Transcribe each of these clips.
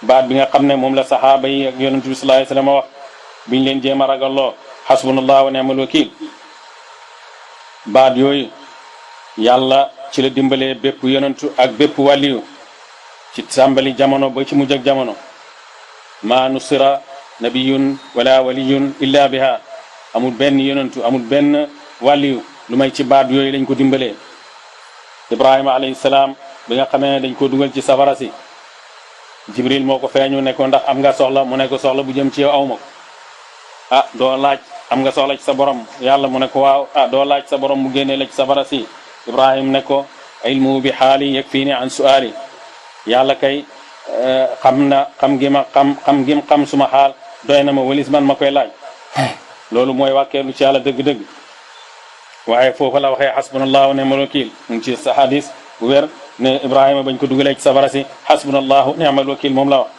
baat bi nga xam ne moom la saxaaba yi ak yonent bi sallallahu alayhi wasallam wax biñ leen jéem a ragalloo hasbunallahu wa ni'mal wakiil baat yooyu yàlla ci la dimbalee bépp yonentu ak bépp wàlliyu ci sàmbali jamono ba ci mujj ak jamono ma nusira nabiyun wala waliyun illa biha amul benn yonentu amul benn wàlliyu lu may ci baat yooyu lañ ko dimbalee Ibrahima alayhi salaam bi nga xamee ne dañ ko dugal ci safara si Jibril moo ko feeñu ne ko ndax am nga soxla mu ne ko soxla bu jëm ci yow aw ma ko doo laaj am nga soxla ci sa borom yàlla mu ne ko waaw doo laaj sa borom mu génnee la ci safara si Ibrahim ne ko ilmu bi xaali yakfini an su'ali yàlla kay xam gi ma xam suma xaal doy na ma walis man ma koy laaj loolu mooy wàkkeelu ci yàlla dëgg-dëgg waaye foofu la waxee hasbunallahu wa ni'mal wakiil mu ngi ci sa hadis bu wér ne Ibrahima bañ ko dugalee ci safara si hasbunallahu wa ni'mal wakiil moom la wax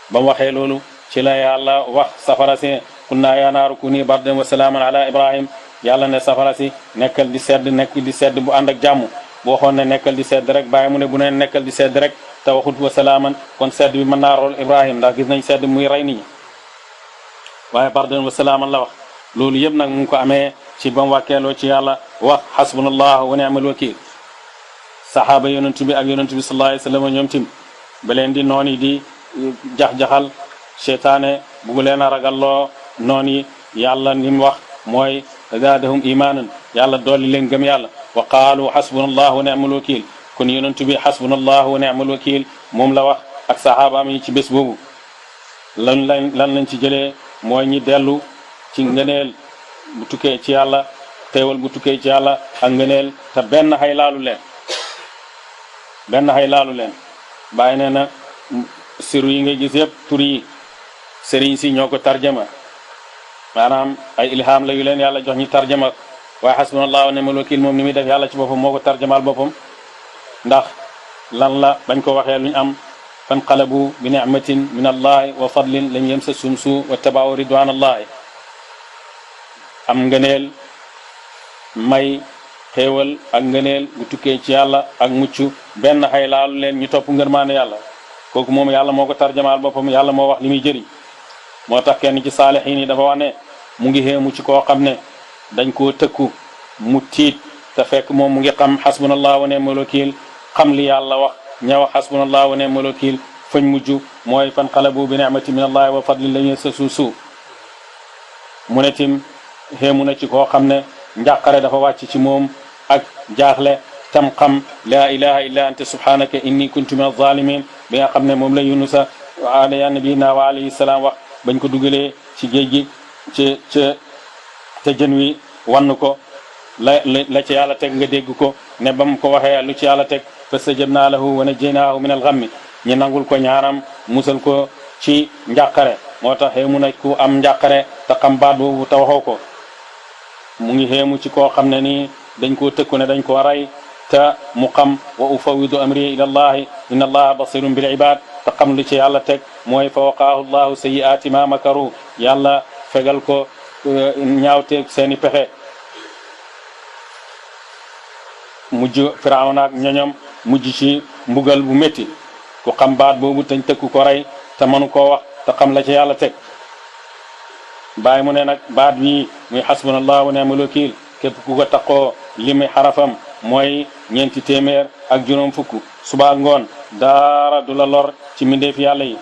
ba mu waxee loolu ci la yàlla wax safara si qulnaa yaa naaru kuunii bardan wa salaaman ala Ibrahim yàlla ne safara si nekkal di sedd bu ànd ak jàmm bu waxoon ne nekkal di sedd rek bàyyi mu ne bu ne nekkal di sedd rek te waxut wa salaaman kon sedd bi mën naa rool Ibrahim ndax gis nañ sedd muy rey nit ñi waaye bardan wa salaaman la wax loolu yëpp nag mu ngi ko amee ci ba mu wàkkeeloo ci yàlla wax hasbunallahu wa ni'mal wakiil saxaaba yonent bi ak yonent bi sallallahu alayhi wasallam ñoom tim ba leen di noon yi di jax-jaxal seytaane bugg leen a ragalloo noon yi yàlla ni mu wax mooy zaadahum imaanan yàlla dolli leen gëm yàlla wa qaalu hasbunallahu wa ni'mal wakiil kon yonent bi hasbunallahu wa ni'mal wakiil moom la wax ak saxaabaam yi ci bés boobu lan lañ ci jëlee mooy ñi dellu ci ngëneel bu tukkee ci yàlla teewal bu tukkee ci yàlla ak ngëneel te benn xay laalu leen bàyyi nee na siru yi ngay gis yëpp tur yi sëriñ si ñoo ko tarjama maanaam ay ilham la yu leen yàlla jox ñi tarjama waaye hasbunallahu wa ni'mal wakiil moom ni muy def yàlla ci boppam moo ko tarjamaal boppam ndax lan la bañ ko waxee luñ am fanqalabu bi ni'matin min allahi wa fadlin lam yamsashum suu wa tabaaw ridwanallahi am ngëneel may xéewal ak ngëneel bu tukkee ci yàlla ak mucc benn xay laalu leen ñu topp ngërmaane yàlla kooku moom yàlla moo ko tarjamaal boppam yàlla moo wax li muy jëriñ moo tax kenn ci saalixiin yi dafa wax ne mu ngi xéemu ci koo xam ne dañ koo tëkku mu tiit te fekk moom mu ngi xam hasbunallahu wa ni'mal wakiil xam li yàlla wax ña wax hasbunallahu wa ni'mal wakiil fañ mujj mooy fanqalabu bi ni'matin min allahi wa fadlin lam yamsashum suu mu ne tim xéemu na ci koo xam ne njàqare dafa wàcc ci moom ak jaaxle tam xam laa ilaha illa anta subhanaka inni kuntu min az-zalimin bi nga xam ne moom la yunusa ala nabiyina wa alayhi salaam wax bañ ko dugalee ci géej gi te jën wi wann ko la ci yàlla teg nga dégg ko ne ba mu ko waxee lu ci yàlla teg fastajabna lahu wa najjaynaahu min al-ghammi ñu nangul ko ñaaram musal ko ci njàqare moo tax xéemu na ku am njàqare te xam baat boobu te waxoo ko mu ngi xéemu ci koo xam ne nii dañ koo tëkku ne dañ koo rey te mu xam wa ufawidu amri ila allahi inna allaha basirun bil ibad te xam lu ci yàlla teg mooy fa waqaahu llahu sayyi'aati ma makaru yàlla fegal ko ñaawteeg seeni pexe mujj firawna ak ñoñom mujj ci mbugal bu métti ku xam baat boobu tañ tëkku ko rey te mënu koo wax te xam la ci yàlla teg bàyyi mu ne nag baat bii muy hasbunallahu wa ni'mal wakiil képp ku ko taxoo li muy xarafam mooy 450 suba ak ngoon dara du la lor ci mbindeef yàlla yi